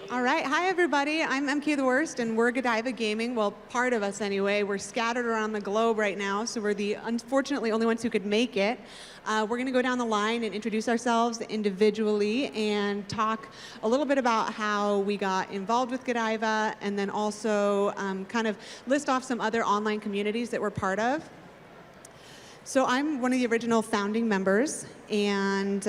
All right, hi everybody. I'm MK the Worst, and we're Godiva Gaming. Well, part of us anyway. We're scattered around the globe right now, so we're the unfortunately only ones who could make it. We're going to go down the line and introduce ourselves individually and talk a little bit about how we got involved with Godiva, and then also kind of list off some other online communities that we're part of. So I'm one of the original founding members, and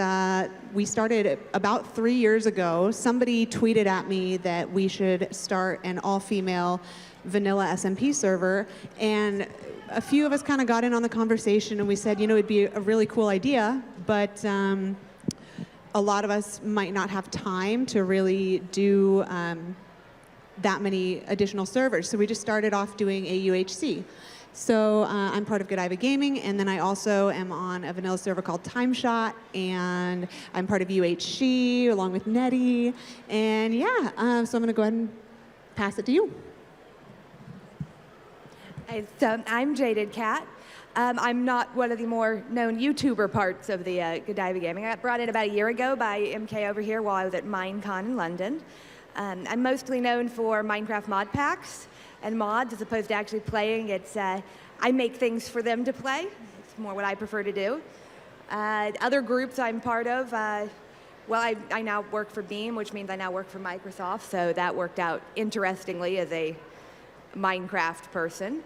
we started about 3 years ago. Somebody tweeted at me that we should start an all-female vanilla SMP server, and a few of us kind of got in on the conversation, and we said, you know, it'd be a really cool idea, but a lot of us might not have time to really do that many additional servers. So we just started off doing a UHC. So I'm part of Godiva Gaming, and then I also am on a vanilla server called TimeShot, and I'm part of UHC along with Nettie. And yeah, so I'm going to go ahead and pass it to you. So I'm Jaded Cat. I'm not one of the more known YouTuber parts of the Godiva Gaming. I got brought in about a year ago by MK over here while I was at MINECON in London. I'm mostly known for Minecraft mod packs and mods as opposed to actually playing. It's I make things for them to play. It's more what I prefer to do. Other groups I'm part of, well, I now work for Beam, which means I now work for Microsoft, so that worked out interestingly as a Minecraft person.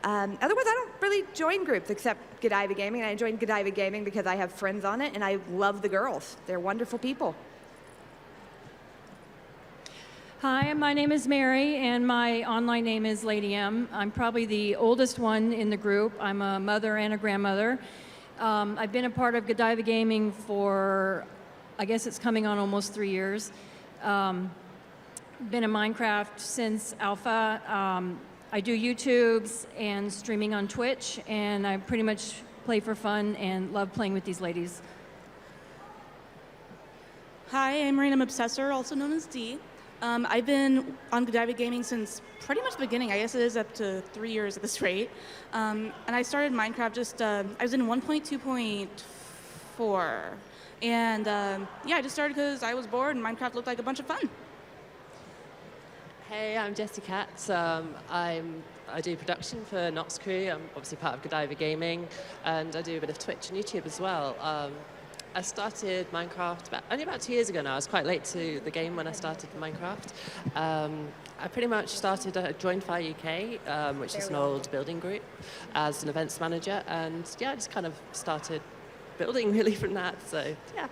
Otherwise, I don't really join groups except Godiva Gaming. I joined Godiva Gaming because I have friends on it, and I love the girls. They're wonderful people. Hi, my name is Mary, and my online name is Lady M. I'm probably the oldest one in the group. I'm a mother and a grandmother. I've been a part of Godiva Gaming for, I guess it's coming on almost 3 years. Been in Minecraft since alpha. I do YouTubes and streaming on Twitch, and I pretty much play for fun and love playing with these ladies. Hi, I'm Marina Obsessor, also known as D. I've been on Godiva Gaming since pretty much the beginning. I guess it is up to 3 years at this rate. And I started Minecraft just, I was in 1.2.4. And yeah, I just started because I was bored and Minecraft looked like a bunch of fun. Hey, I'm Jessie Katz. I do production for Nox Crew. I'm obviously part of Godiva Gaming, and I do a bit of Twitch and YouTube as well. I started Minecraft only about 2 years ago now. I was quite late to the game when I started Minecraft. I pretty much joined Fire UK, which is an old building group, as an events manager, and yeah, I just kind of started building really from that, so yeah.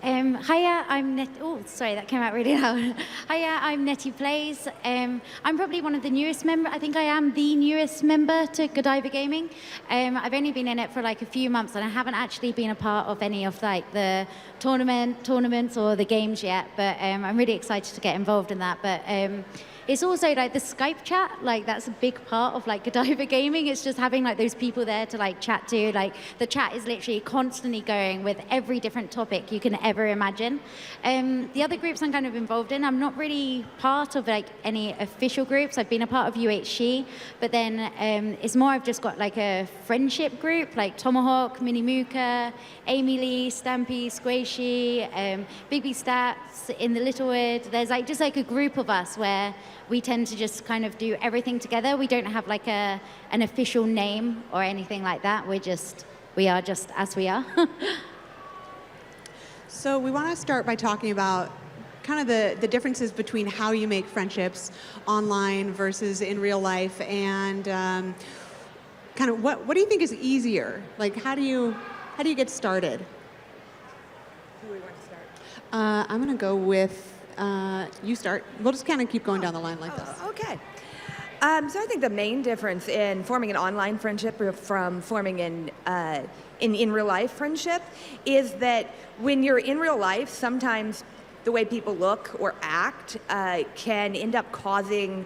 Hiya, I'm Net. Oh, sorry, that came out really loud. Hiya, I'm Nettie Plays. I'm probably one of the newest members. I think I am the newest member to Godiva Gaming. I've only been in it for like a few months, and I haven't actually been a part of any of like the tournaments or the games yet. But I'm really excited to get involved in that. But it's also like the Skype chat, like that's a big part of like Godiva Gaming. It's just having like those people there to like chat to. Like the chat is literally constantly going with every different topic you can ever imagine. The other groups I'm kind of involved in, I'm not really part of like any official groups. I've been a part of UHC, but then it's more I've just got like a friendship group like Tomahawk, Mini Mooka, Amy Lee, Stampy, Squishy, Big B Stats in the Littlewood. There's like just like a group of us where we tend to just kind of do everything together. We don't have like an official name or anything like that. We are just as we are. So we want to start by talking about kind of the differences between how you make friendships online versus in real life, and kind of what do you think is easier? Like how do you get started? Who do we want to start? I'm going to go with you start. We'll just kind of keep going down the line like this. Okay. So I think the main difference in forming an online friendship from forming in real life friendship is that when you're in real life, sometimes the way people look or act can end up causing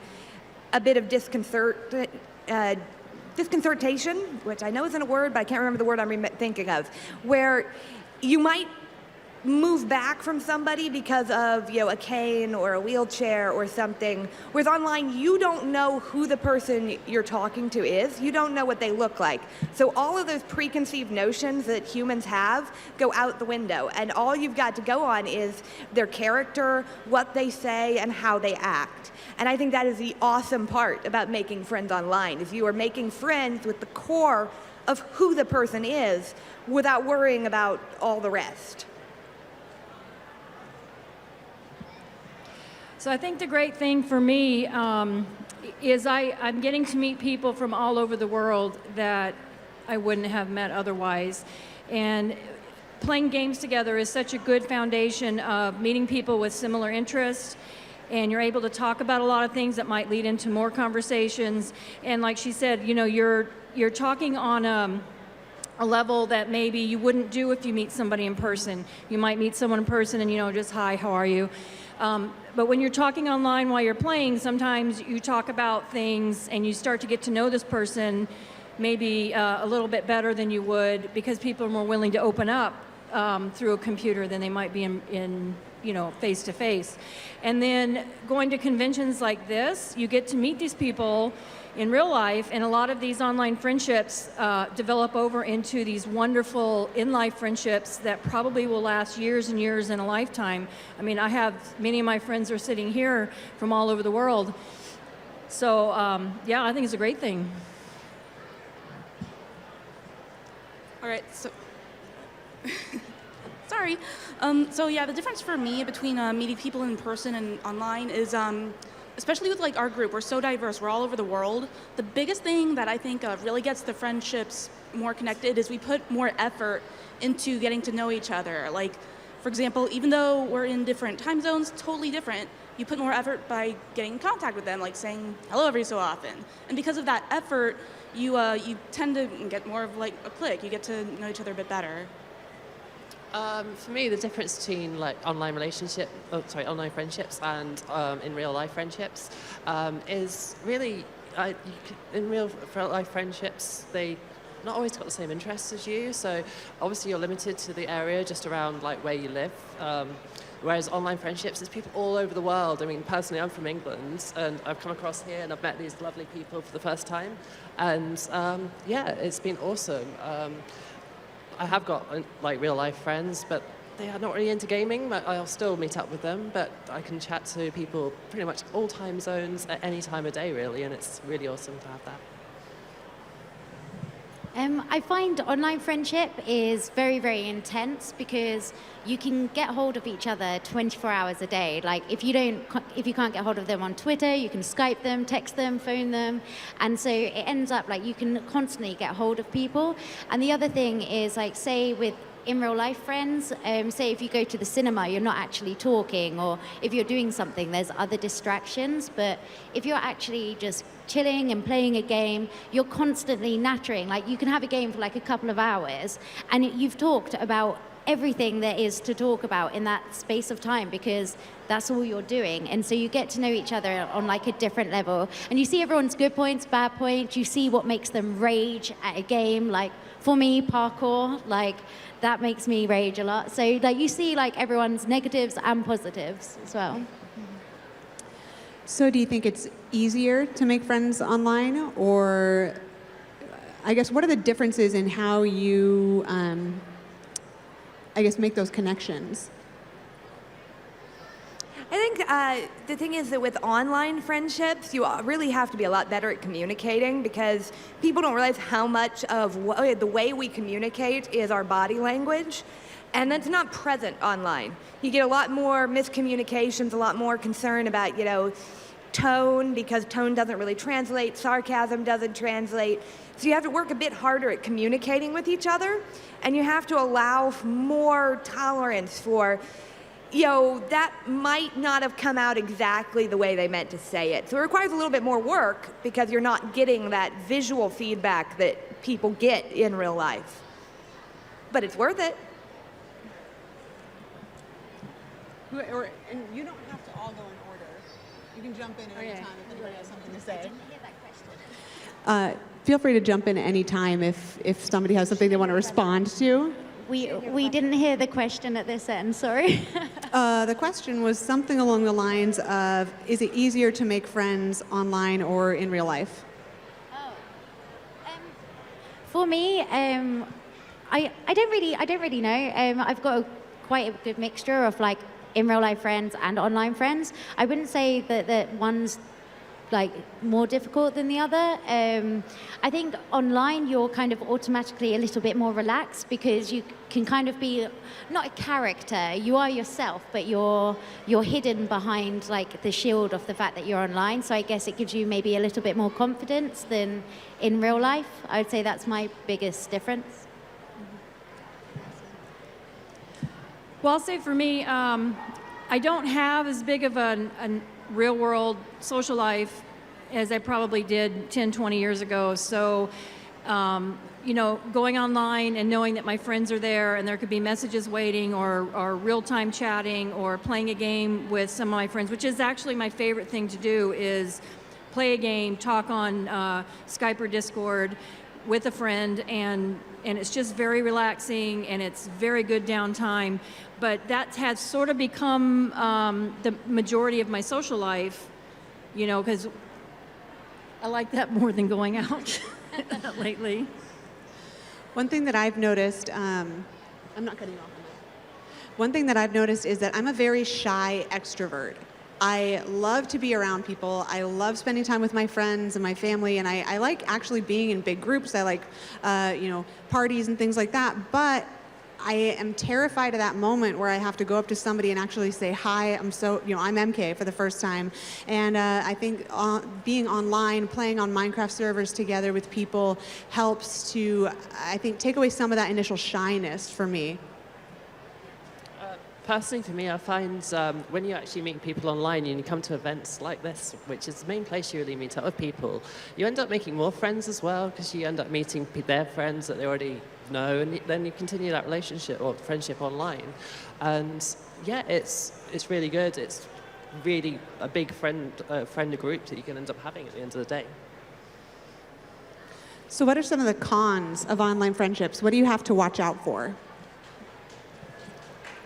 a bit of disconcertation, which I know isn't a word, but I can't remember the word I'm thinking of, where you might move back from somebody because of, a cane or a wheelchair or something. Whereas online, you don't know who the person you're talking to is. You don't know what they look like. So all of those preconceived notions that humans have go out the window. And all you've got to go on is their character, what they say, and how they act. And I think that is the awesome part about making friends online, is you are making friends with the core of who the person is without worrying about all the rest. So I think the great thing for me is I'm getting to meet people from all over the world that I wouldn't have met otherwise. And playing games together is such a good foundation of meeting people with similar interests, and you're able to talk about a lot of things that might lead into more conversations. And like she said, you're talking on a level that maybe you wouldn't do if you meet somebody in person. You might meet someone in person and, just, hi, how are you? But when you're talking online while you're playing, sometimes you talk about things and you start to get to know this person maybe a little bit better than you would, because people are more willing to open up through a computer than they might be in face to face. And then going to conventions like this, you get to meet these people in real life, and a lot of these online friendships develop over into these wonderful in-life friendships that probably will last years and years in a lifetime. I mean, I have many of my friends are sitting here from all over the world. So yeah, I think it's a great thing. All right, so sorry. So yeah, the difference for me between meeting people in person and online is, especially with our group, we're so diverse, we're all over the world. The biggest thing that I think really gets the friendships more connected is we put more effort into getting to know each other. For example, even though we're in different time zones, totally different, you put more effort by getting in contact with them, saying hello every so often. And because of that effort, you tend to get more of a click. You get to know each other a bit better. For me, the difference between online friendships and in real life friendships is really in real life friendships, they not always got the same interests as you. So obviously you're limited to the area just around where you live. Whereas online friendships, there's people all over the world. I mean, personally, I'm from England, and I've come across here and I've met these lovely people for the first time. And yeah, it's been awesome. I have got real life friends, but they are not really into gaming. But I'll still meet up with them, but I can chat to people pretty much all time zones at any time of day, really, and it's really awesome to have that. I find online friendship is very, very intense because you can get hold of each other 24 hours a day. If you can't get hold of them on Twitter, you can Skype them, text them, phone them, and so it ends up you can constantly get hold of people. And the other thing is say with in real life friends, say if you go to the cinema, you're not actually talking, or if you're doing something, there's other distractions. But if you're actually just chilling and playing a game, you're constantly nattering. You can have a game for a couple of hours, and you've talked about everything there is to talk about in that space of time, because that's all you're doing. And so you get to know each other on a different level, and you see everyone's good points, bad points. You see what makes them rage at a game. For me, parkour, that makes me rage a lot. So you see everyone's negatives and positives as well. So do you think it's easier to make friends online, or I guess what are the differences in how you make those connections? I think the thing is that with online friendships, you really have to be a lot better at communicating, because people don't realize how much of the way we communicate is our body language, and that's not present online. You get a lot more miscommunications, a lot more concern about, tone, because tone doesn't really translate, sarcasm doesn't translate. So you have to work a bit harder at communicating with each other, and you have to allow more tolerance for that might not have come out exactly the way they meant to say it. So it requires a little bit more work, because you're not getting that visual feedback that people get in real life. But it's worth it. And you don't have to all go in order. You can jump in at any time if anybody has something to say. Feel free to jump in any time if somebody has something they want to respond to. We didn't hear the question at this end, sorry. The question was something along the lines of, is it easier to make friends online or in real life? For me, I don't really know. I've got quite a good mixture of like in real life friends and online friends. I wouldn't say that one's like more difficult than the other. I think online you're kind of automatically a little bit more relaxed because you can kind of be not a character, you are yourself, but you're hidden behind like the shield of the fact that you're online. So I guess it gives you maybe a little bit more confidence than in real life. I would say that's my biggest difference. Well, I'll say for me, I don't have as big of a real world social life as I probably did 10, 20 years ago. So, you know, going online and knowing that my friends are there and there could be messages waiting or real-time chatting or playing a game with some of my friends, which is actually my favorite thing to do, is play a game, talk on Skype or Discord with a friend, and it's just very relaxing and it's very good downtime. But that has sort of become the majority of my social life, you know, because I like that more than going out lately. One thing that I've noticed, I'm not cutting you off. One thing that I've noticed is that I'm a very shy extrovert. I love to be around people. I love spending time with my friends and my family, and I like actually being in big groups. I like, you know, parties and things like that. But I am terrified of that moment where I have to go up to somebody and actually say, hi, I'm MK for the first time. And I think being online, playing on Minecraft servers together with people helps to, I think, take away some of that initial shyness for me. Personally, for me, I find when you actually meet people online and you come to events like this, which is the main place you really meet up with people, you end up making more friends as well, because you end up meeting their friends that they already know, and then you continue that relationship or friendship online. And yeah, it's really good. It's really a big friend group that you can end up having at the end of the day. So what are some of the cons of online friendships? What do you have to watch out for?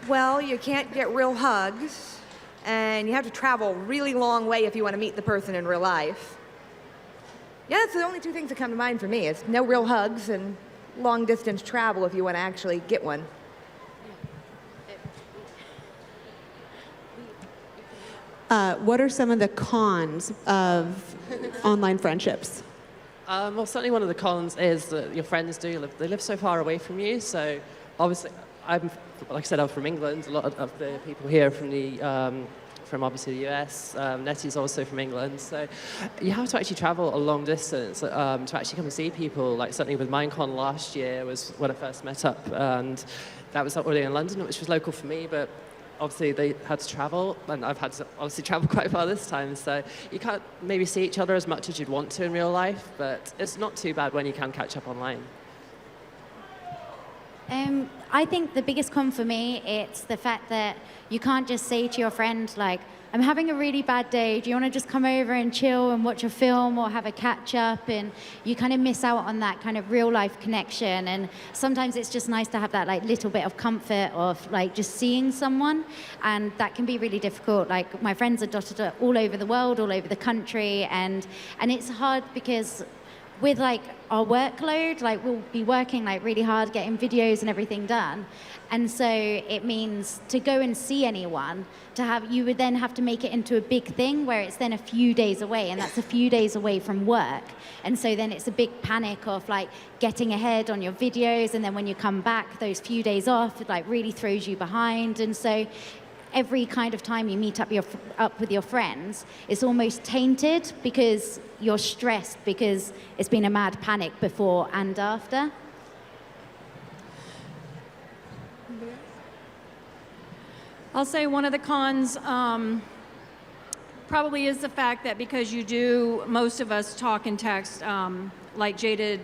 Well, you can't get real hugs, and you have to travel a really long way if you want to meet the person in real life. Yeah, that's the only two things that come to mind for me. It's no real hugs and long distance travel if you want to actually get one. What are some of the cons of online friendships? Well, certainly one of the cons is that your friends they live so far away from you. So obviously, like I said, I'm from England. A lot of the people here are from obviously the US. Nettie's also from England. So you have to actually travel a long distance to actually come and see people. Like certainly with MINECON last year was when I first met up, and that was already in London, which was local for me, but obviously they had to travel, and I've had to obviously travel quite far this time. So you can't maybe see each other as much as you'd want to in real life, but it's not too bad when you can catch up online. I think the biggest con for me, it's the fact that you can't just say to your friend, like, I'm having a really bad day, do you want to just come over and chill and watch a film or have a catch up? And you kind of miss out on that kind of real life connection. And sometimes it's just nice to have that like little bit of comfort of like just seeing someone. And that can be really difficult. Like my friends are dotted all over the world, all over the country. And it's hard because with like our workload, like we'll be working like really hard getting videos and everything done. And so it means to go and see anyone, you would then have to make it into a big thing where it's then a few days away, and that's a few days away from work. And so then it's a big panic of like getting ahead on your videos, and then when you come back, those few days off, it like really throws you behind. And so every kind of time you meet up with your friends, it's almost tainted because you're stressed because it's been a mad panic before and after. I'll say one of the cons probably is the fact that because most of us talk and text, like Jaded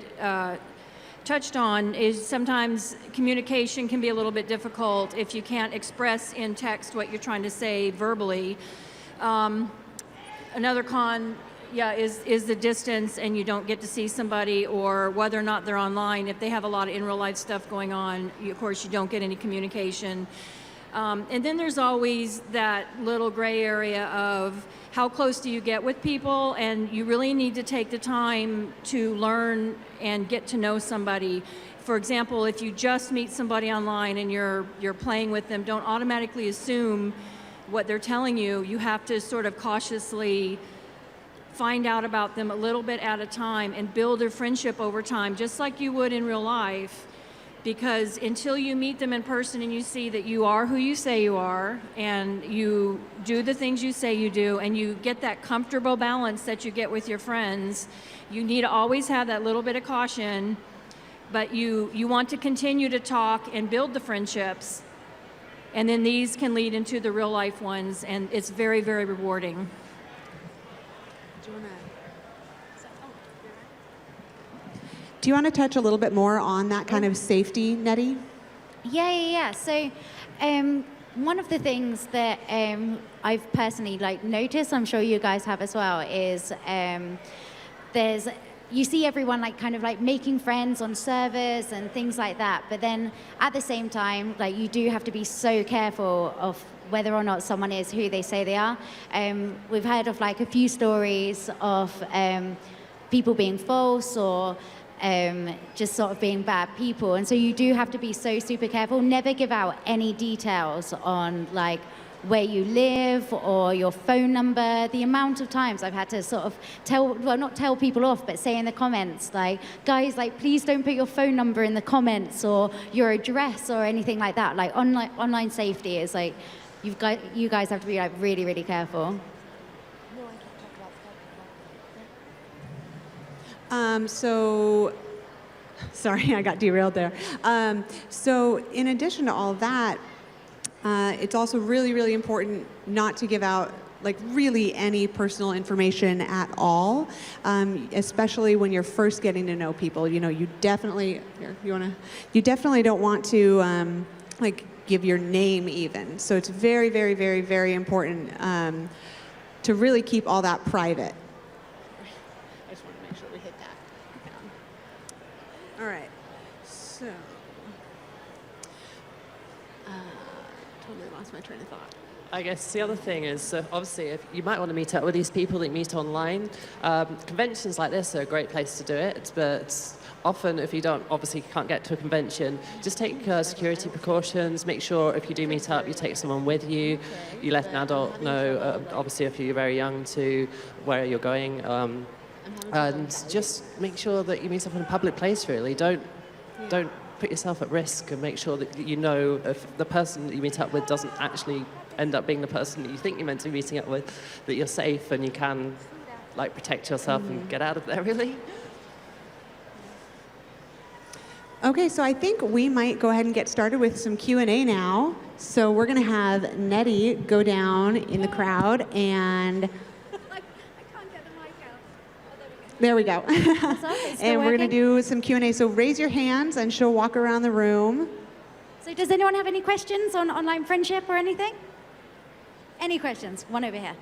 touched on, is sometimes communication can be a little bit difficult if you can't express in text what you're trying to say verbally. Another con, Yeah, is the distance and you don't get to see somebody, or whether or not they're online. If they have a lot of in real life stuff going on, of course you don't get any communication. And then there's always that little gray area of how close do you get with people, and you really need to take the time to learn and get to know somebody. For example, if you just meet somebody online and you're playing with them, don't automatically assume what they're telling you. You have to sort of cautiously find out about them a little bit at a time and build a friendship over time, just like you would in real life. Because until you meet them in person and you see that you are who you say you are, and you do the things you say you do, and you get that comfortable balance that you get with your friends, you need to always have that little bit of caution, but you want to continue to talk and build the friendships, and then these can lead into the real life ones, and it's very, very rewarding. Do you want to touch a little bit more on that kind of safety, Nettie? Yeah. So, one of the things that I've personally noticed, I'm sure you guys have as well, is you see everyone kind of making friends on servers and things like that, but then at the same time, you do have to be so careful of whether or not someone is who they say they are. We've heard of a few stories of people being false or just sort of being bad people, and so you do have to be so super careful. Never give out any details on where you live or your phone number. The amount of times I've had to sort of not tell people off, but say in the comments, guys, please don't put your phone number in the comments or your address or anything like that. Online safety is you guys have to be really, really careful. Sorry, I got derailed there. So in addition to all of that, it's also really, really important not to give out really any personal information at all, especially when you're first getting to know people. You definitely don't want to give your name even. So it's very, very, very, very important to really keep all that private. All right, so totally lost my train of thought. I guess the other thing is, obviously, if you might want to meet up with these people that you meet online. Conventions like this are a great place to do it, but often if you can't get to a convention, just take security precautions. Make sure if you do meet up, you take someone with you. You let an adult know, obviously if you're very young, to where you're going. And just make sure that you meet up in a public place, really. Don't put yourself at risk, and make sure that you know if the person that you meet up with doesn't actually end up being the person that you think you're meant to be meeting up with, that you're safe and you can protect yourself and get out of there, really. Okay, so I think we might go ahead and get started with some Q&A now. So we're going to have Nettie go down in the crowd and... There we go. And we're going to do some Q&A. So raise your hands and she'll walk around the room. So does anyone have any questions on online friendship or anything? Any questions? One over here.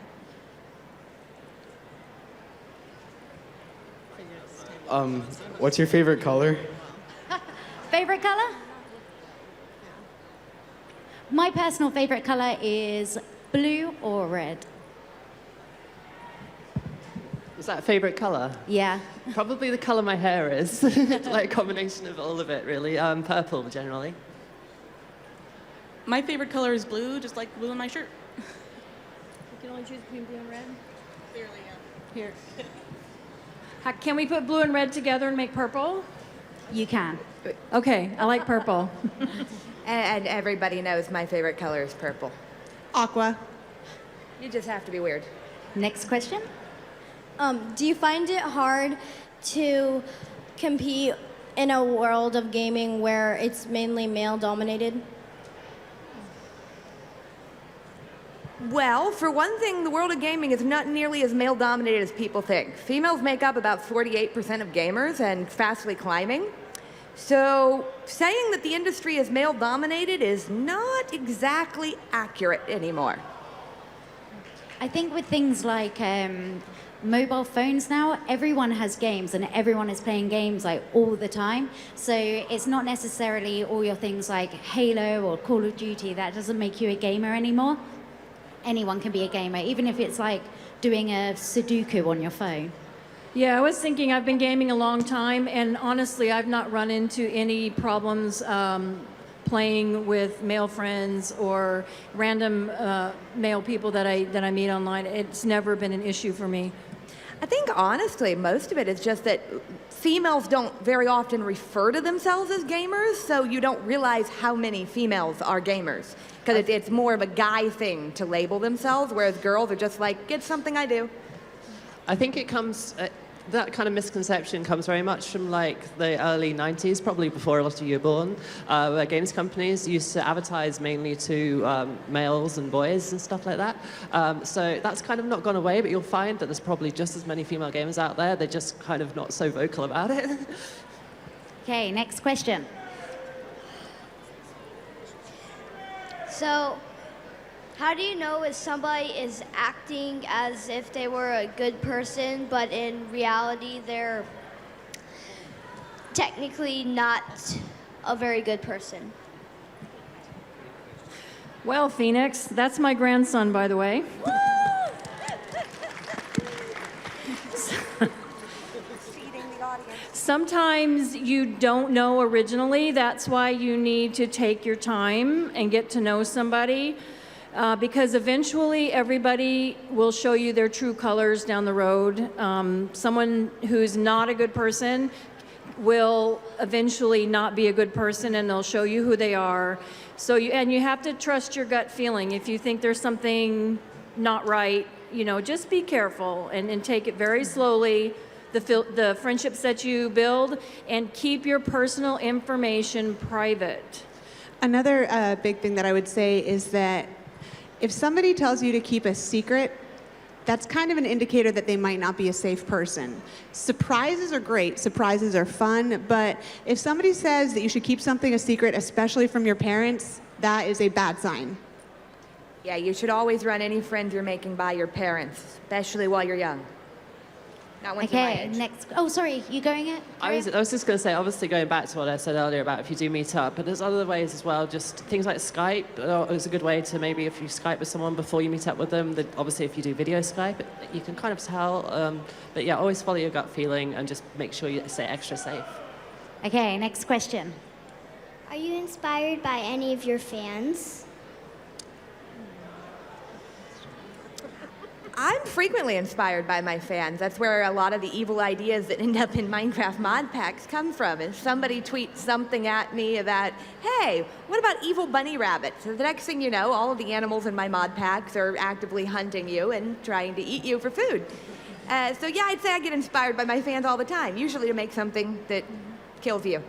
What's your favorite color? Favorite color? My personal favorite color is blue or red. Is that a favorite color? Yeah. Probably the color my hair is. It's a combination of all of it, really. Purple, generally. My favorite color is blue, just like blue in my shirt. You can only choose between blue and red? Clearly, yeah. Here. Can we put blue and red together and make purple? You can. Okay, I like purple. And everybody knows my favorite color is purple. Aqua. You just have to be weird. Next question. Do you find it hard to compete in a world of gaming where it's mainly male-dominated? Well, for one thing, the world of gaming is not nearly as male-dominated as people think. Females make up about 48% of gamers and fastly climbing. So saying that the industry is male-dominated is not exactly accurate anymore. I think with things like mobile phones now, everyone has games and everyone is playing games like all the time. So it's not necessarily all your things like Halo or Call of Duty. That doesn't make you a gamer anymore. Anyone can be a gamer, even if it's like doing a Sudoku on your phone. Yeah, I was thinking I've been gaming a long time, and honestly, I've not run into any problems playing with male friends or random male people that I meet online. It's never been an issue for me. I think honestly, most of it is just that females don't very often refer to themselves as gamers, so you don't realize how many females are gamers. Because it's more of a guy thing to label themselves, whereas girls are just like, it's something I do. I think it comes, that kind of misconception comes very much from like the early 90s, probably before a lot of you were born, where games companies used to advertise mainly to males and boys and stuff like that. So that's kind of not gone away, but you'll find that there's probably just as many female gamers out there. They're just kind of not so vocal about it. Okay, next question. So, how do you know if somebody is acting as if they were a good person, but in reality they're technically not a very good person? Well, Phoenix, that's my grandson, by the way. Sometimes you don't know originally. That's why you need to take your time and get to know somebody. Because eventually everybody will show you their true colors down the road. Someone who's not a good person will eventually not be a good person, and they'll show you who they are. So you have to trust your gut feeling. If you think there's something not right, just be careful and take it very slowly. The friendships that you build, and keep your personal information private. Another big thing that I would say is that if somebody tells you to keep a secret, that's kind of an indicator that they might not be a safe person. Surprises are great, surprises are fun, but if somebody says that you should keep something a secret, especially from your parents, that is a bad sign. Yeah, you should always run any friends you're making by your parents, especially while you're young. Not once you're my Okay, age. next. Oh, sorry, you going it? I was just going to say, obviously going back to what I said earlier about if you do meet up, but there's other ways as well, just things like Skype is a good way to maybe if you Skype with someone before you meet up with them, then obviously if you do video Skype, you can kind of tell, but yeah, always follow your gut feeling and just make sure you stay extra safe. Okay, next question. Are you inspired by any of your fans? I'm frequently inspired by my fans. That's where a lot of the evil ideas that end up in Minecraft mod packs come from. If somebody tweets something at me about, hey, what about evil bunny rabbits? So the next thing you know, all of the animals in my mod packs are actively hunting you and trying to eat you for food. So yeah, I'd say I get inspired by my fans all the time, usually to make something that kills you.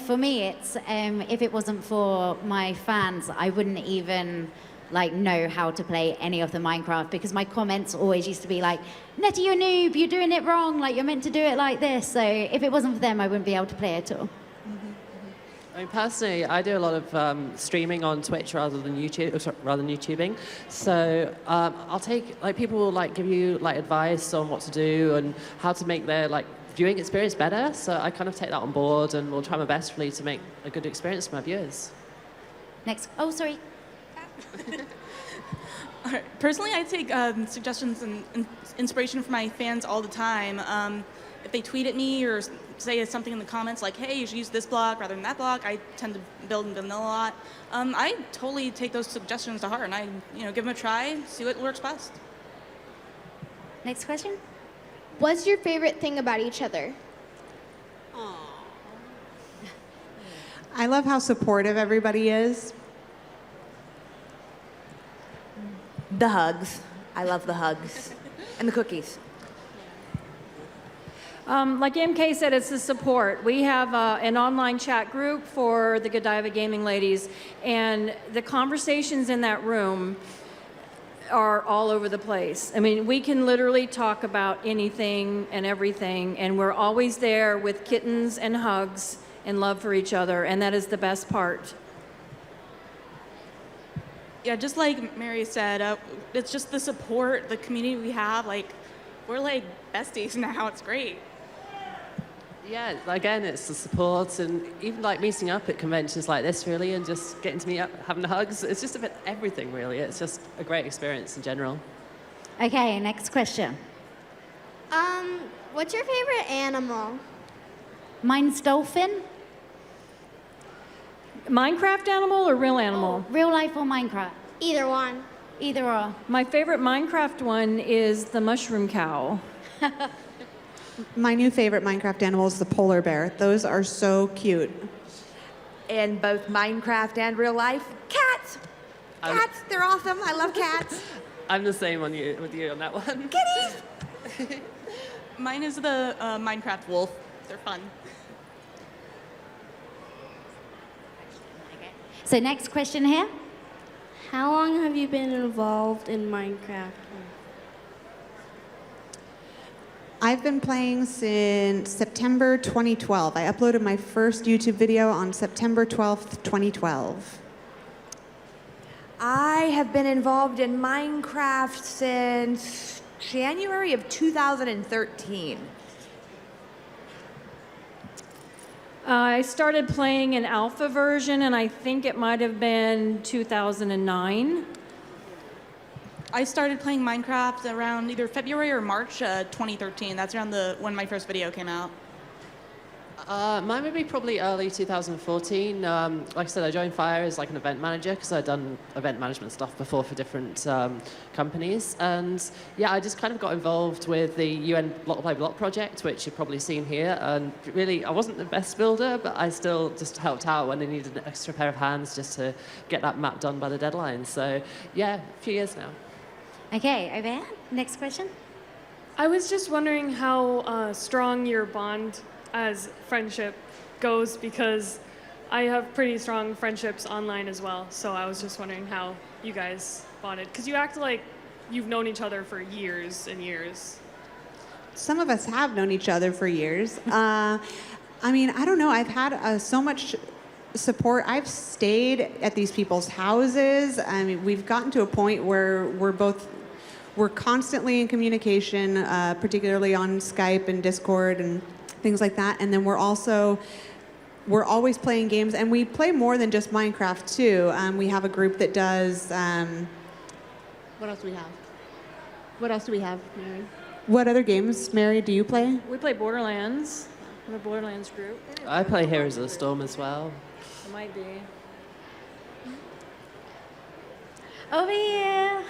For me, it's if it wasn't for my fans, I wouldn't even know how to play any of the Minecraft, because my comments always used to be like, Nettie, you're a noob, you're doing it wrong, you're meant to do it like this. So if it wasn't for them, I wouldn't be able to play at all. I mean, personally, I do a lot of streaming on Twitch rather than YouTubing. So I'll take people will give you advice on what to do and how to make their viewing experience better. So I kind of take that on board, and will try my best really to make a good experience for my viewers. Next. Oh, sorry. All right. Personally, I take suggestions and inspiration from my fans all the time. If they tweet at me or say something in the comments like, hey, you should use this block rather than that block, I tend to build in vanilla a lot. I totally take those suggestions to heart, and I give them a try, see what works best. Next question. What's your favorite thing about each other? I love how supportive everybody is. The hugs. I love the hugs. And the cookies. Like MK said, it's the support. We have an online chat group for the Godiva Gaming ladies, and the conversations in that room are all over the place. I mean, we can literally talk about anything and everything, and we're always there with kittens and hugs and love for each other, and that is the best part. Yeah, just like Mary said, it's just the support, the community we have. Like, we're like besties now. It's great. Yeah, again, it's the support and even like meeting up at conventions like this, really, and just getting to meet up, having hugs. It's just a bit everything, really. It's just a great experience in general. Okay, next question. What's your favorite animal? Mine's dolphin. Minecraft animal or real animal? Real life or Minecraft? Either one. Either or. My favorite Minecraft one is the mushroom cow. My new favorite Minecraft animal is the polar bear. Those are so cute. In both Minecraft and real life, cats. Cats, they're awesome. I love cats. I'm the same with you on that one. Kitties. Mine is the Minecraft wolf. They're fun. So next question here. How long have you been involved in Minecraft? I've been playing since September 2012. I uploaded my first YouTube video on September 12th, 2012. I have been involved in Minecraft since January of 2013. I started playing an alpha version, and I think it might have been 2009. I started playing Minecraft around either February or March 2013. That's around when my first video came out. Mine would be probably early 2014. Like I said, I joined Fire as like an event manager because I'd done event management stuff before for different companies. And yeah, I just kind of got involved with the UN Block by Block project, which you've probably seen here. And really, I wasn't the best builder, but I still just helped out when they needed an extra pair of hands just to get that map done by the deadline. So yeah, a few years now. Okay, over here. Next question. I was just wondering how strong your bond as friendship goes, because I have pretty strong friendships online as well. So I was just wondering how you guys bonded, because you act like you've known each other for years and years. Some of us have known each other for years. I mean, I don't know. I've had so much support. I've stayed at these people's houses. I mean, we've gotten to a point where we're constantly in communication, particularly on Skype and Discord and things like that. And then we're always playing games, and we play more than just Minecraft too. We have a group that does. What else do we have? What else do we have, Mary? What other games, Mary, do you play? We play Borderlands. We're a Borderlands group. I play Heroes of the Storm as well. It might be. Over here.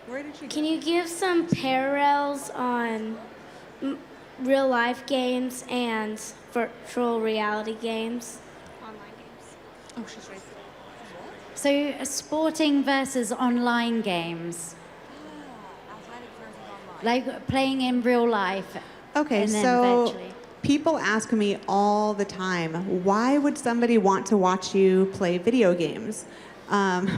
Where did she go? Can you give some parallels on real life games and virtual reality games? Online games. Oh, she's right. So sporting versus online games. Like playing in real life. Okay, and then so virtually. people ask me all the time, why would somebody want to watch you play video games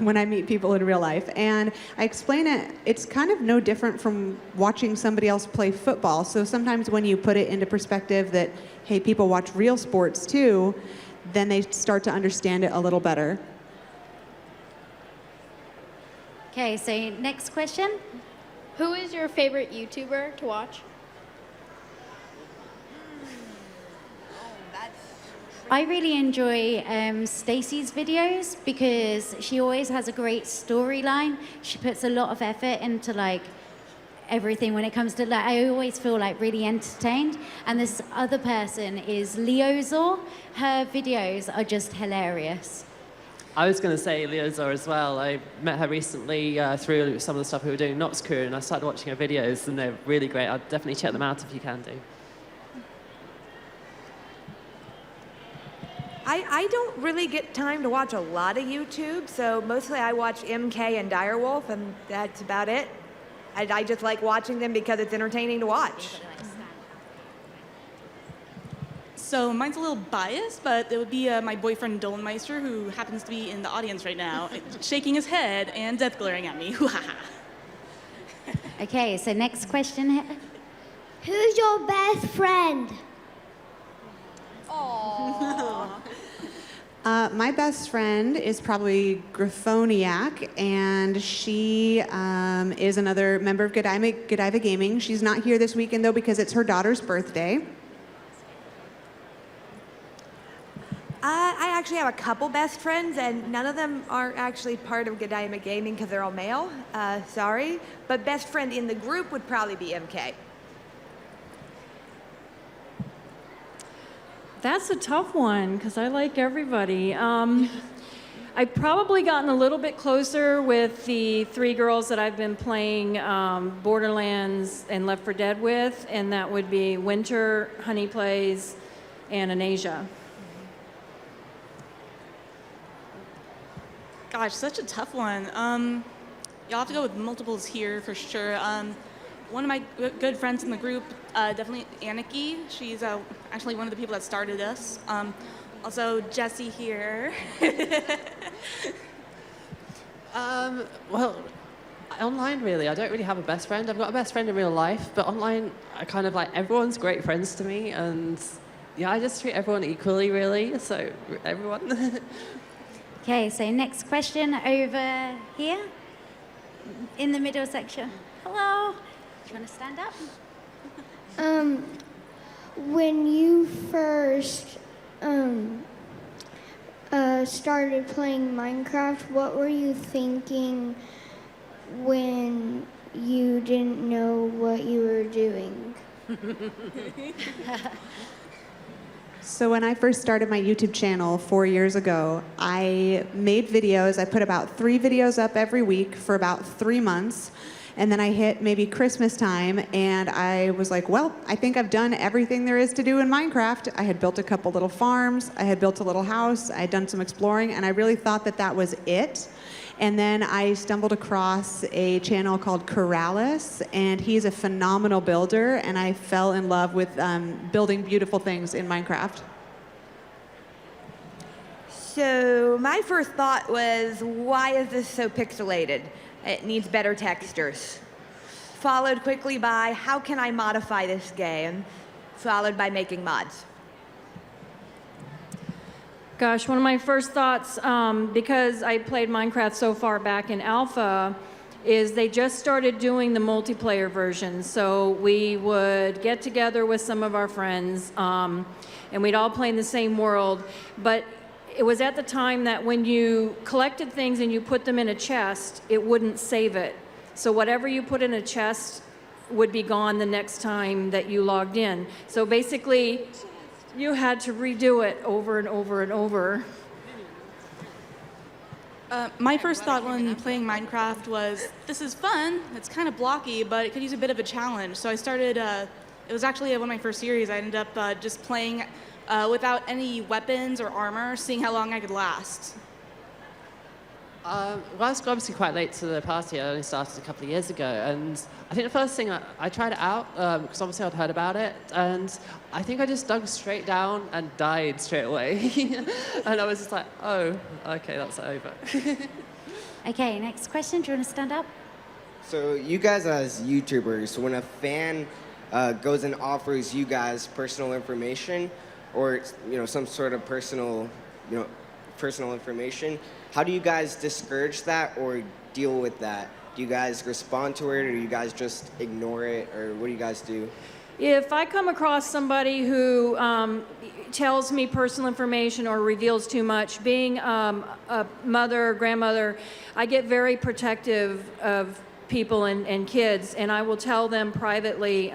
when I meet people in real life? And I explain it's kind of no different from watching somebody else play football. So sometimes when you put it into perspective that, hey, people watch real sports too, then they start to understand it a little better. Okay, so next question. Who is your favorite YouTuber to watch? I really enjoy Stacey's videos because she always has a great storyline. She puts a lot of effort into like everything when it comes to like, I always feel like really entertained. And this other person is Leozor. Her videos are just hilarious. I was going to say Leozor as well. I met her recently through some of the stuff we were doing in Nox Crew, and I started watching her videos, and they're really great. I'd definitely check them out if you can do. I don't really get time to watch a lot of YouTube, so mostly I watch MK and Direwolf, and that's about it. I just like watching them because it's entertaining to watch. So mine's a little biased, but it would be my boyfriend Dolenmeister, who happens to be in the audience right now, shaking his head and death glaring at me. Okay, so next question here. Who's your best friend? My best friend is probably Graphoniac, and she is another member of Godiva Gaming. She's not here this weekend, though, because it's her daughter's birthday. I actually have a couple best friends, and none of them are actually part of Godiva Gaming because they're all male. Sorry. But best friend in the group would probably be MK. That's a tough one because I like everybody. I've probably gotten a little bit closer with the 3 girls that I've been playing Borderlands and Left 4 Dead with, and that would be Winter, Honey Plays, and Anasia. Gosh, such a tough one. You'll have to go with multiples here for sure. One of my good friends in the group, definitely Aniki. She's actually one of the people that started us. Also, Jessie here. Well, online really, I don't really have a best friend. I've got a best friend in real life, but online, I kind of like everyone's great friends to me, and yeah, I just treat everyone equally, really. So everyone. Okay, so next question over here in the middle section. Hello. Do you want to stand up? When you first started playing Minecraft, what were you thinking when you didn't know what you were doing? So when I first started my YouTube channel 4 years ago, I made videos. I put about 3 videos up every week for about 3 months. And then I hit maybe Christmas time, and I was like, well, I think I've done everything there is to do in Minecraft. I had built a couple little farms. I had built a little house. I had done some exploring, and I really thought that that was it. And then I stumbled across a channel called Corrales, and he's a phenomenal builder, and I fell in love with building beautiful things in Minecraft. So my first thought was, why is this so pixelated? It needs better textures. Followed quickly by, how can I modify this game? Followed by making mods. Gosh, one of my first thoughts, because I played Minecraft so far back in alpha, is they just started doing the multiplayer version. So we would get together with some of our friends, and we'd all play in the same world. But it was at the time that when you collected things and you put them in a chest, it wouldn't save it. So whatever you put in a chest would be gone the next time that you logged in. So basically, you had to redo it over and over and over. My first thought when playing Minecraft was, this is fun, it's kind of blocky, but it could use a bit of a challenge. So I started, it was actually one of my first series, I ended up just playing without any weapons or armor, seeing how long I could last. Well, I was obviously quite late to the party. I only started a couple of years ago, and I think the first thing I tried it out because obviously I'd heard about it, and I think I just dug straight down and died straight away. And I was just like, oh, okay, that's over. Okay, next question. Do you want to stand up? So you guys as YouTubers, when a fan goes and offers you guys personal information, or some sort of personal information, how do you guys discourage that or deal with that? Do you guys respond to it, or do you guys just ignore it, or what do you guys do? If I come across somebody who tells me personal information or reveals too much, being a mother, grandmother, I get very protective of people and kids, and I will tell them privately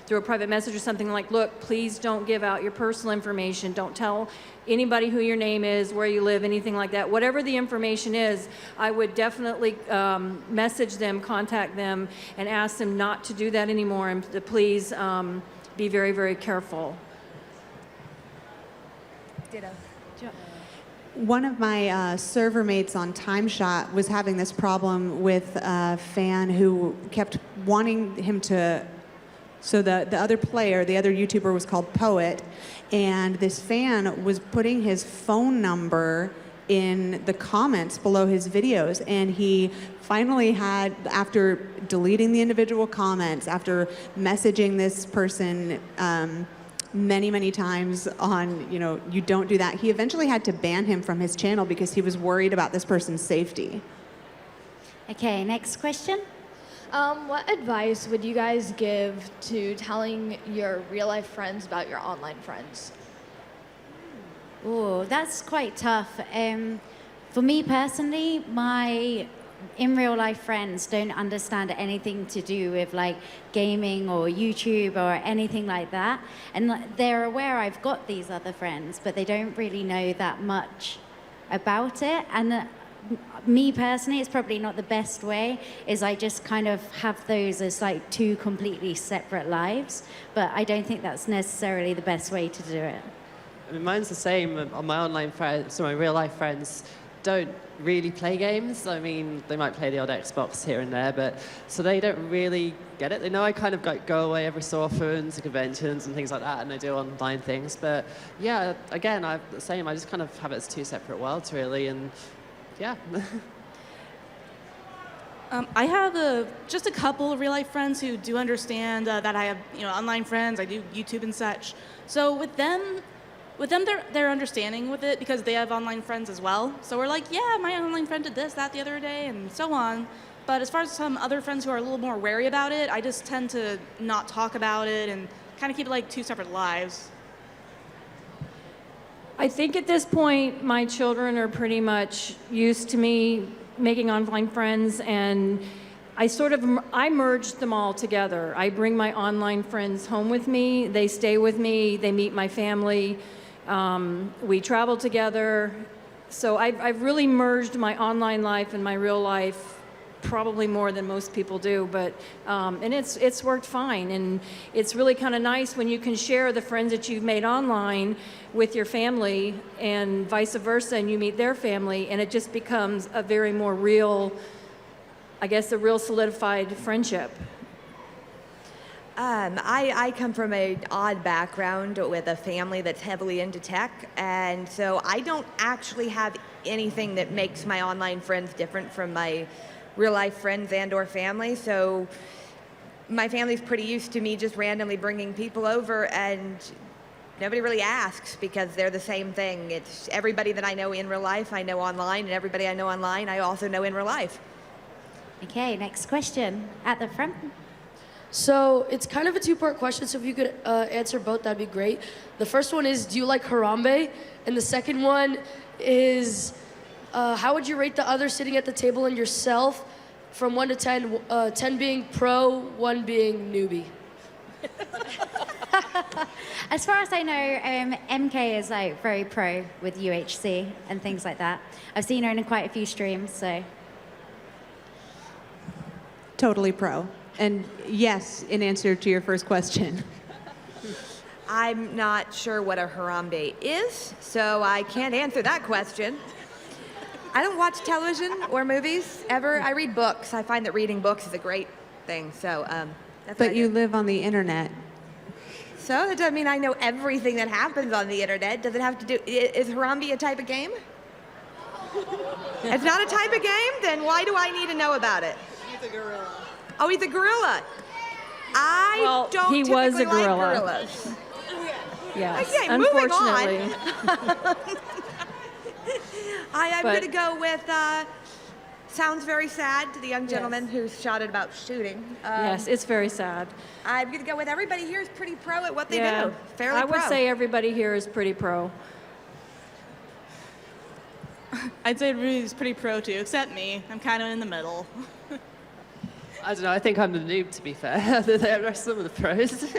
through a private message or something like, look, please don't give out your personal information. Don't tell anybody who your name is, where you live, anything like that. Whatever the information is, I would definitely message them, contact them, and ask them not to do that anymore, and to please be very, very careful. Ditto. One of my server mates on TimeShot was having this problem with a fan who kept wanting him to. So the other player, the other YouTuber was called Poet, and this fan was putting his phone number in the comments below his videos, and he finally had, after deleting the individual comments, after messaging this person many, many times on, you don't do that. He eventually had to ban him from his channel because he was worried about this person's safety. Okay, next question. What advice would you guys give to telling your real life friends about your online friends? Oh, that's quite tough. For me personally, my in real life friends don't understand anything to do with like gaming or YouTube or anything like that. And they're aware I've got these other friends, but they don't really know that much about it. And me personally, it's probably not the best way, is I just kind of have those as like two completely separate lives. But I don't think that's necessarily the best way to do it. I mean, mine's the same. On my online friends, so my real life friends don't really play games. I mean, they might play the odd Xbox here and there, but so they don't really get it. They know I kind of go away every so often to conventions and things like that, and I do online things. But yeah, again, I'm the same. I just kind of have it as two separate worlds, really, and yeah. I have just a couple of real life friends who do understand that I have online friends. I do YouTube and such. So with them, they're understanding with it because they have online friends as well. So we're like, yeah, my online friend did this, that the other day, and so on. But as far as some other friends who are a little more wary about it, I just tend to not talk about it and kind of keep it like two separate lives. I think at this point, my children are pretty much used to me making online friends, and I merged them all together. I bring my online friends home with me. They stay with me. They meet my family. We travel together. So I've really merged my online life and my real life probably more than most people do, but and it's worked fine. And it's really kind of nice when you can share the friends that you've made online with your family and vice versa, and you meet their family, and it just becomes a very more real, I guess, a real solidified friendship. I come from an odd background with a family that's heavily into tech, and so I don't actually have anything that makes my online friends different from my real life friends and or family. So my family's pretty used to me just randomly bringing people over, and nobody really asks because they're the same thing. It's everybody that I know in real life, I know online, and everybody I know online, I also know in real life. Okay, next question at the front. So it's kind of a two-part question, so if you could answer both, that'd be great. The first one is, do you like Harambe? And the second one is, how would you rate the others sitting at the table and yourself from 1 to 10, 10 being pro, 1 being newbie? As far as I know, MK is like very pro with UHC and things like that. I've seen her in quite a few streams, so. Totally pro. And yes, in answer to your first question. I'm not sure what a Harambe is, so I can't answer that question. I don't watch television or movies ever. I read books. I find that reading books is a great thing, so that's But you live on the internet. So that doesn't mean I know everything that happens on the internet. Does it have to do, is Harambe a type of game? It's not a type of game? Then why do I need to know about it? He's a gorilla. Oh, he's a gorilla. I don't he was a typically gorilla. like gorillas. Yes, Okay, moving on. unfortunately. I'm But- going to go with, sounds very sad to the young gentleman who's shouted about shooting. Yes, it's very sad. I'm going to go with everybody here is pretty pro at what they Yeah, do. Fairly I would pro. say everybody here is pretty pro. I'd say Rudy's pretty pro too, except me. I'm kind of in the middle. I don't know, I think I'm the noob, to be fair. The rest of them are the pros.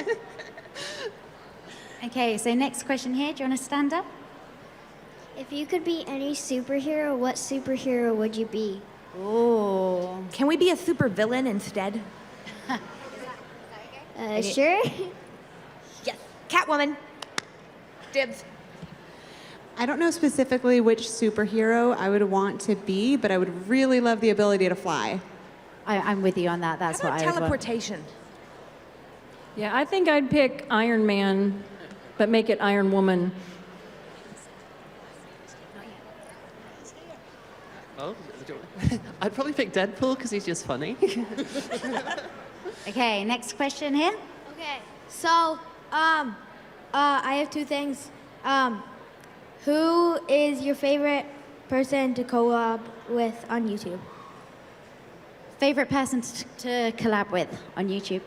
Okay, so next question here. Do you want to stand up? If you could be any superhero, what superhero would you be? Oh. Can we be a super villain instead? Sure. Yes. Catwoman. Dibs. I don't know specifically which superhero I would want to be, but I would really love the ability to fly. I'm with you on that. That's How what about I would want. teleportation? Yeah, I think I'd pick Iron Man, but make it Iron Woman. Oh, I'd probably pick Deadpool because he's just funny. Okay, next question here. Okay, so I have two things. Who is your favorite person to collab with on YouTube? Favorite person to collab with on YouTube?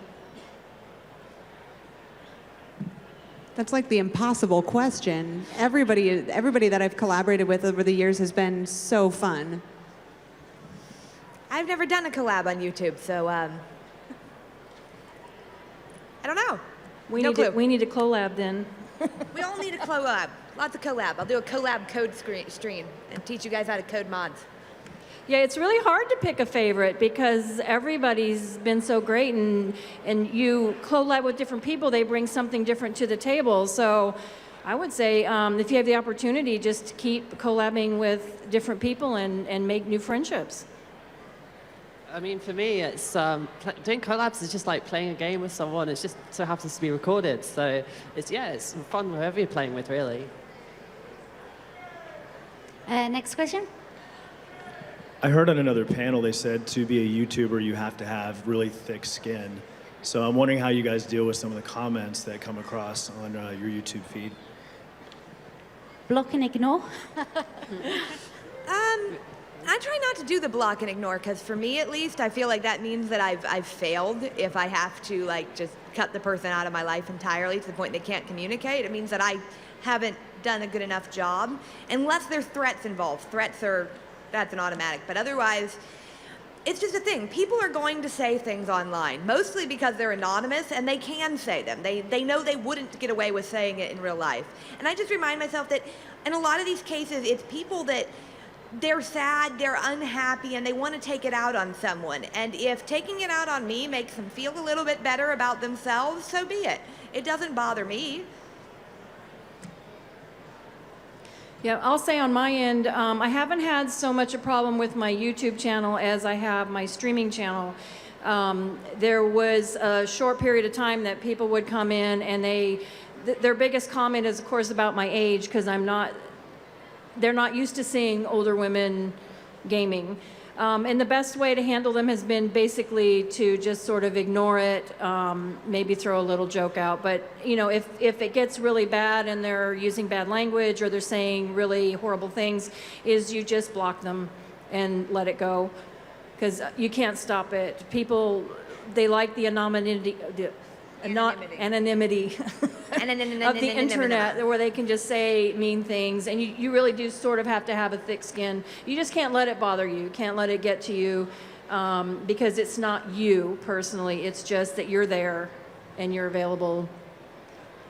That's like the impossible question. Everybody that I've collaborated with over the years has been so fun. I've never done a collab on YouTube, so I don't know. We No need to, clue. we need a collab then. We all need a collab. Lots of collab. I'll do a collab code stream and teach you guys how to code mods. Yeah, it's really hard to pick a favorite because everybody's been so great, and you collab with different people, they bring something different to the table. So I would say if you have the opportunity, just keep collabing with different people and make new friendships. I mean, for me, it's doing collabs is just like playing a game with someone. It just so happens to be recorded. So it's fun whoever you're playing with, really. Next question. I heard on another panel they said to be a YouTuber you have to have really thick skin. So I'm wondering how you guys deal with some of the comments that come across on your YouTube feed. Block and ignore. I try not to do the block and ignore because for me at least, I feel like that means that I've failed if I have to like just cut the person out of my life entirely to the point they can't communicate. It means that I haven't done a good enough job unless there's threats involved. That's an automatic, but otherwise, it's just a thing. People are going to say things online, mostly because they're anonymous and they can say them. They know they wouldn't get away with saying it in real life. And I just remind myself that in a lot of these cases, it's people that they're sad, they're unhappy, and they want to take it out on someone. And if taking it out on me makes them feel a little bit better about themselves, so be it. It doesn't bother me. Yeah, I'll say on my end, I haven't had so much a problem with my YouTube channel as I have my streaming channel. There was a short period of time that people would come in and their biggest comment is, of course, about my age because they're not used to seeing older women gaming. And the best way to handle them has been basically to just sort of ignore it, maybe throw a little joke out. But, you know, if it gets really bad and they're using bad language or they're saying really horrible things, is you just block them and let it go. Because you can't stop it. People, they like the anonymity of the internet where they can just say mean things, and you really do sort of have to have a thick skin. You just can't let it bother you, can't let it get to you, because it's not you personally, it's just that you're there and you're available.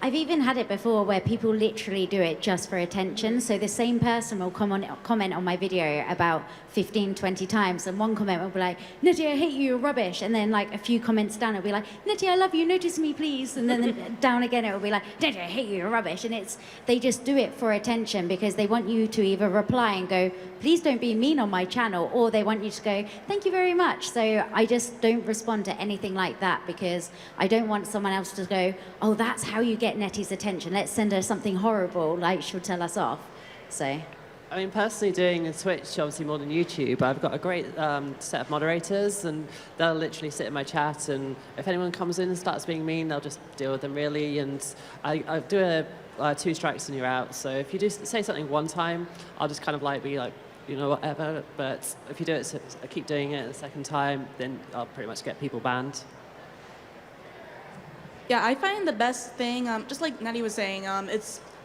I've even had it before where people literally do it just for attention. So the same person will comment on my video about 15, 20 times, and one comment will be like, Nettie, I hate you, you're rubbish. And then like a few comments down, it'll be like, Nettie, I love you, notice me, please. And then down again, it will be like, Nettie, I hate you, you're rubbish. And they just do it for attention because they want you to either reply and go, please don't be mean on my channel, or they want you to go, thank you very much. So I just don't respond to anything like that because I don't want someone else to go, oh, that's how you get Nettie's attention. Let's send her something horrible, like she'll tell us off. So. I mean, personally doing a Twitch, obviously more than YouTube, I've got a great set of moderators, and they'll literally sit in my chat, and if anyone comes in and starts being mean, they'll just deal with them, really. And I do a 2 strikes and you're out. So if you do say something one time, I'll just kind of like be like, you know, whatever. But if you do it, I keep doing it the second time, then I'll pretty much get people banned. Yeah, I find the best thing, just like Nettie was saying,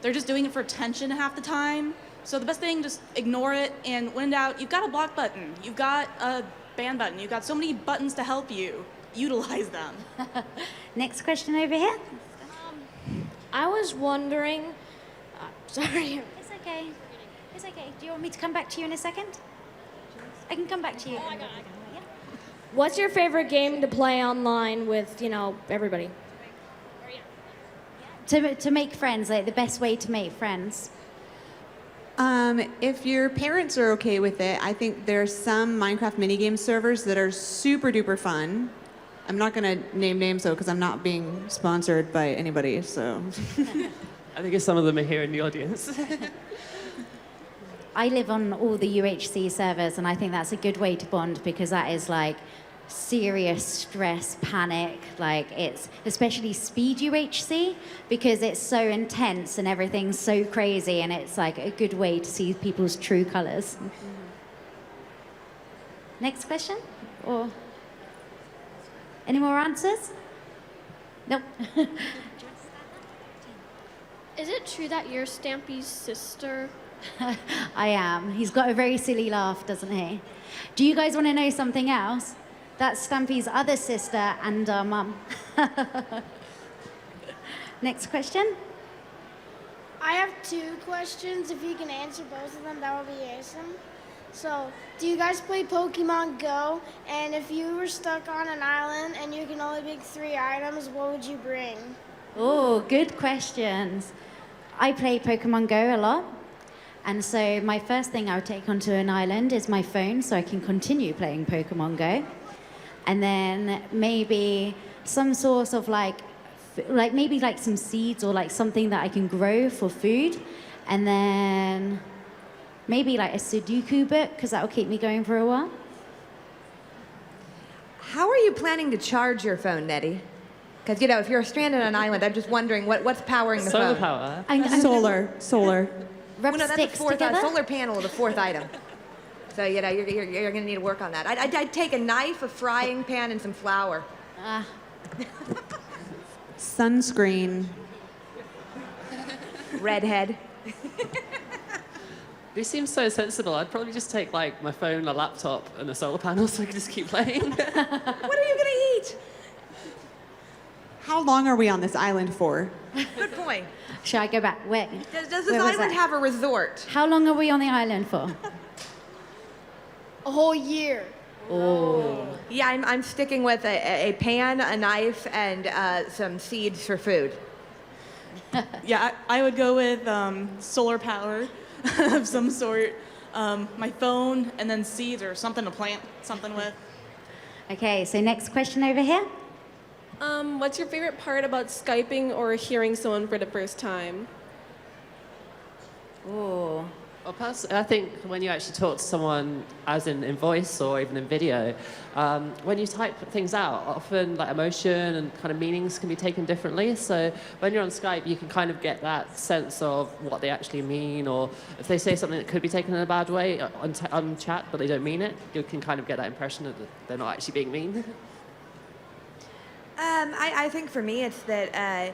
they're just doing it for attention half the time. So the best thing, just ignore it, and when in doubt, you've got a block button, you've got a ban button, you've got so many buttons to help you. Utilize them. Next question over here. I was wondering, sorry. It's okay. It's okay. Do you want me to come back to you in a second? I can come back to you. Yeah. What's your favorite game to play online with, you know, everybody? To make friends, like the best way to make friends. If your parents are okay with it, I think there's some Minecraft minigame servers that are super duper fun. I'm not going to name names though because I'm not being sponsored by anybody, so. I think some of them are here in the audience. I live on all the UHC servers, and I think that's a good way to bond because that is like serious stress, panic. Like it's especially speed UHC because it's so intense and everything's so crazy, and it's like a good way to see people's true colors. Next question? Or any more answers? Nope. Is it true that you're Stampy's sister? I am. He's got a very silly laugh, doesn't he? Do you guys want to know something else? That's Stampy's other sister and our mum. Next question. I have 2 questions. If you can answer both of them, that would be awesome. So, do you guys play Pokemon Go? And if you were stuck on an island and you can only pick 3 items, what would you bring? Oh, good questions. I play Pokemon Go a lot. And so my first thing I would take onto an island is my phone so I can continue playing Pokemon Go. And then maybe some sort of like maybe like some seeds or like something that I can grow for food. And then maybe like a Sudoku book because that will keep me going for a while. How are you planning to charge your phone, Nettie? Because, you know, if you're stranded on an island, I'm just wondering what's powering the Solar phone? power. Solar. Rub Well, no, that's the sticks fourth together. solar panel, the 4th item. So, you know, you're going to need to work on that. I'd take a knife, a frying pan, and some flour. Sunscreen. Redhead. You seem so sensible. I'd probably just take like my phone, a laptop, and a solar panel so I can just keep playing. What are you going to eat? How long are we on this island for? Good point. Shall I go back? Wait. Does this Where was island that? have a resort? How long are we on the island for? A whole year. Yeah, I'm sticking with a pan, a knife, and some seeds for food. Yeah, I would go with solar power of some sort, my phone, and then seeds or something to plant something with. Okay, so next question over here. What's your favorite part about Skyping or hearing someone for the first time? Oh. Well, personally, I think when you actually talk to someone, as in voice or even in video, when you type things out, often like emotion and kind of meanings can be taken differently. So when you're on Skype, you can kind of get that sense of what they actually mean, or if they say something that could be taken in a bad way on chat, but they don't mean it, you can kind of get that impression that they're not actually being mean. I think for me it's that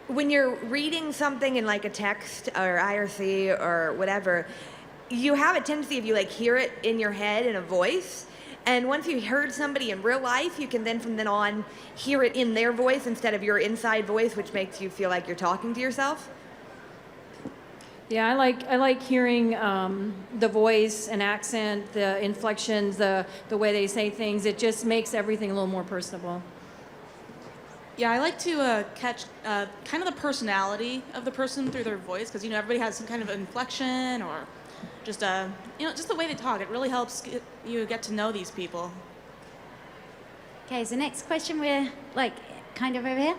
when you're reading something in like a text or IRC or whatever, you have a tendency if you like hear it in your head in a voice, and once you heard somebody in real life, you can then from then on hear it in their voice instead of your inside voice, which makes you feel like you're talking to yourself. Yeah, I like hearing the voice and accent, the inflections, the way they say things. It just makes everything a little more personable. Yeah, I like to catch kind of the personality of the person through their voice, because, you know, everybody has some kind of inflection or just, you know, just the way they talk. It really helps you get to know these people. Okay, so next question we're like kind of over here.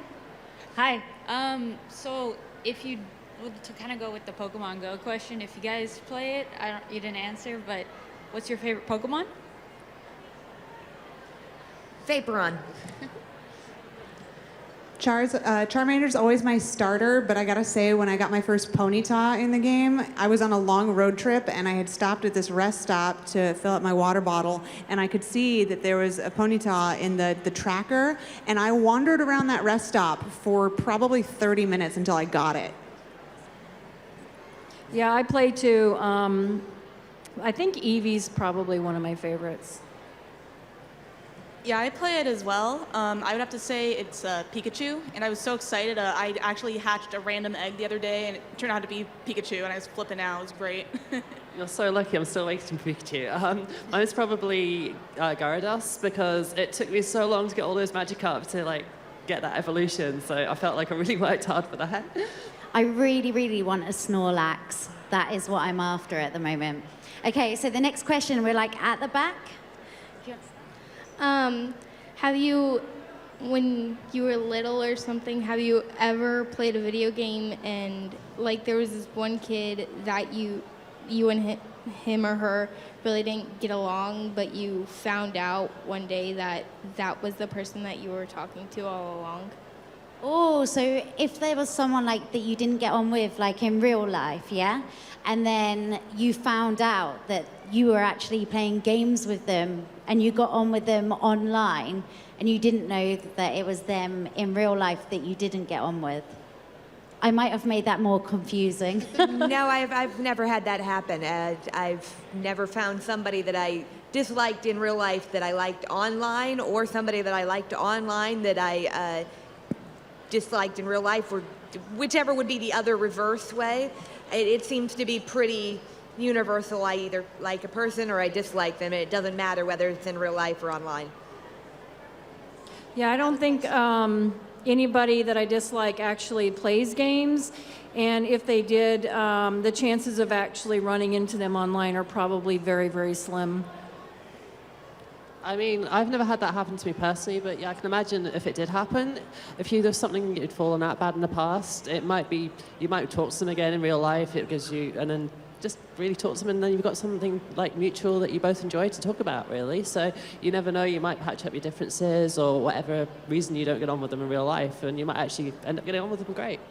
Hi. So if you to kind of go with the Pokemon Go question, if you guys play it, you didn't answer, but what's your favorite Pokemon? Vaporon. Charmander's always my starter, but I gotta say, when I got my first Ponyta in the game, I was on a long road trip and I had stopped at this rest stop to fill up my water bottle, and I could see that there was a Ponyta in the tracker, and I wandered around that rest stop for probably 30 minutes until I got it. Yeah, I play too. I think Eevee's probably one of my favorites. Yeah, I play it as well. I would have to say it's Pikachu, and I was so excited. I actually hatched a random egg the other day, and it turned out to be Pikachu, and I was flipping out. It was great. You're so lucky. I'm still waiting for Pikachu. Mine's probably Gyarados, because it took me so long to get all those magic up to like get that evolution. So I felt like I really worked hard for that. I really, really want a Snorlax. That is what I'm after at the moment. Okay, so the next question, we're like at the back. Have you, when you were little or something, have you ever played a video game and like there was this one kid that you you and him or her really didn't get along, but you found out one day that that was the person that you were talking to all along? Oh, so if there was someone like that you didn't get on with, like in real life, yeah, and then you found out that you were actually playing games with them and you got on with them online and you didn't know that it was them in real life that you didn't get on with. I might have made that more confusing. No, I've never had that happen. I've never found somebody that I disliked in real life that I liked online, or somebody that I liked online that I disliked in real life, or whichever would be the other reverse way. It seems to be pretty universal. I either like a person or I dislike them, and it doesn't matter whether it's in real life or online. Yeah, I don't think anybody that I dislike actually plays games, and if they did, the chances of actually running into them online are probably very, very slim. I mean, I've never had that happen to me personally, but yeah, I can imagine if it did happen, if there's something you'd fallen out bad in the past, it might be, you might talk to them again in real life, it gives you, and then just really talk to them, and then you've got something like mutual that you both enjoy to talk about, really. So you never know, you might patch up your differences or whatever reason you don't get on with them in real life, and you might actually end up getting on with them great.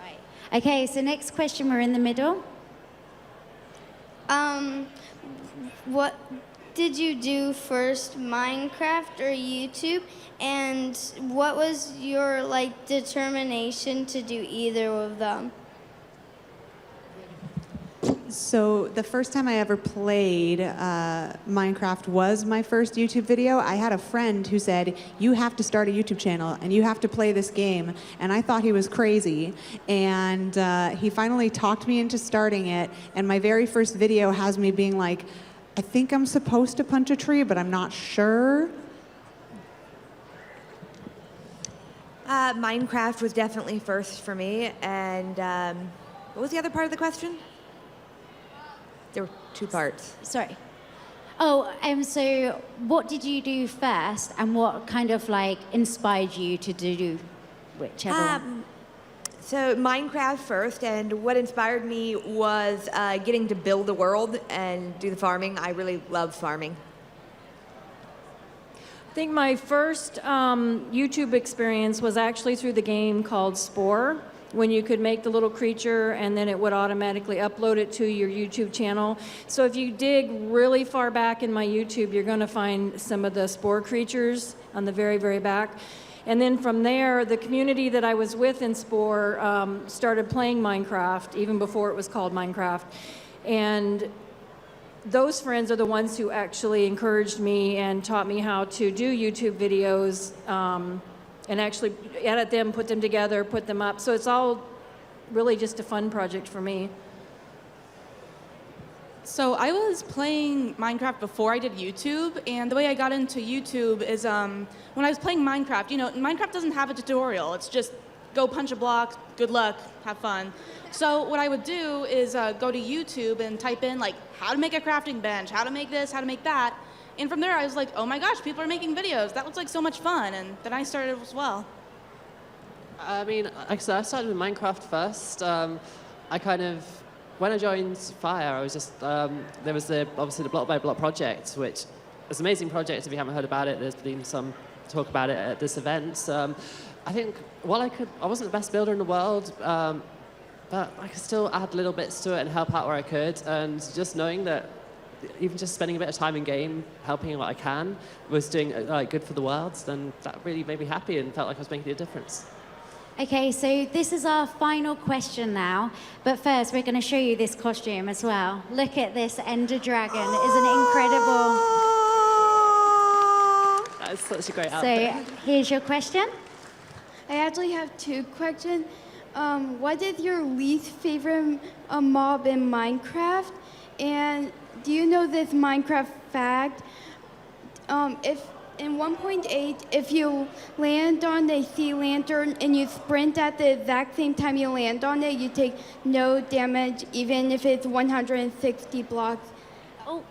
Right. Okay, so next question, we're in the middle. What did you do first, Minecraft or YouTube? And what was your determination to do either of them? So the first time I ever played Minecraft was my first YouTube video. I had a friend who said, you have to start a YouTube channel and you have to play this game. And I thought he was crazy. And he finally talked me into starting it. And my very first video has me being like, I think I'm supposed to punch a tree, but I'm not sure. Minecraft was definitely first for me. And what was the other part of the question? There were two parts. Sorry. Oh, so what did you do first, and what kind of inspired you to do whichever one? So Minecraft first, and what inspired me was getting to build a world and do the farming. I really love farming. I think my first YouTube experience was actually through the game called Spore, when you could make the little creature and then it would automatically upload it to your YouTube channel. So if you dig really far back in my YouTube, you're gonna find some of the Spore creatures on the very, very back. And then from there, the community that I was with in Spore started playing Minecraft, even before it was called Minecraft. And those friends are the ones who actually encouraged me and taught me how to do YouTube videos, and actually edit them, put them together, put them up. So it's all really just a fun project for me. So I was playing Minecraft before I did YouTube, and the way I got into YouTube is when I was playing Minecraft, Minecraft doesn't have a tutorial. It's just go punch a block, good luck, have fun. So what I would do is go to YouTube and type in how to make a crafting bench, how to make this, how to make that. And from there, I was like, oh my gosh, people are making videos. That looks like so much fun. And then I started as well. I mean, I started with Minecraft first. When I joined Fire, I was just, there was obviously the block by block project, which is an amazing project. If you haven't heard about it, there's been some talk about it at this event. I think, I wasn't the best builder in the world, but I could still add little bits to it and help out where I could. And just knowing that even just spending a bit of time in game, helping what I can, was doing good for the world, then that really made me happy and felt like I was making a difference. Okay, so this is our final question now, but first we're going to show you this costume as well. Look at this Ender Dragon. Isn't it incredible? That is such a great outfit. So here's your question. I actually have two questions. What is your least favorite mob in Minecraft? And do you know this Minecraft fact? If in 1.8, if you land on a sea lantern and you sprint at the exact same time you land on it, you take no damage, even if it's 160 blocks. Oh,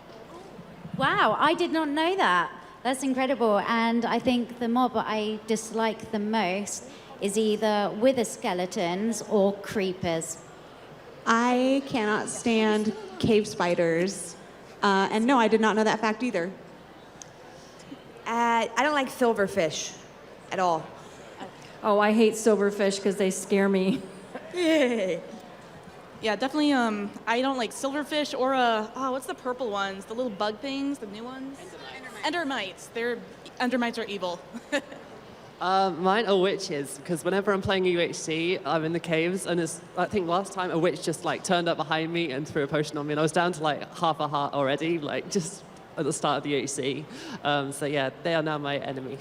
wow, I did not know that. That's incredible. And I think the mob I dislike the most is either wither skeletons or creepers. I cannot stand cave spiders. And no, I did not know that fact either. I don't like silverfish at all. Oh, I hate silverfish because they scare me. Yeah, definitely. I don't like silverfish or what's the purple ones? The little bug things, the new ones. Endermites. Endermites are evil. Mine are witches, because whenever I'm playing UHC, I'm in the caves, and I think last time a witch just like turned up behind me and threw a potion on me, and I was down to like half a heart already, like just at the start of the UHC. So yeah, they are now my enemy.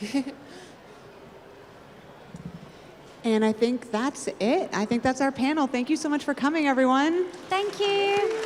And I think that's it. I think that's our panel. Thank you so much for coming, everyone. Thank you.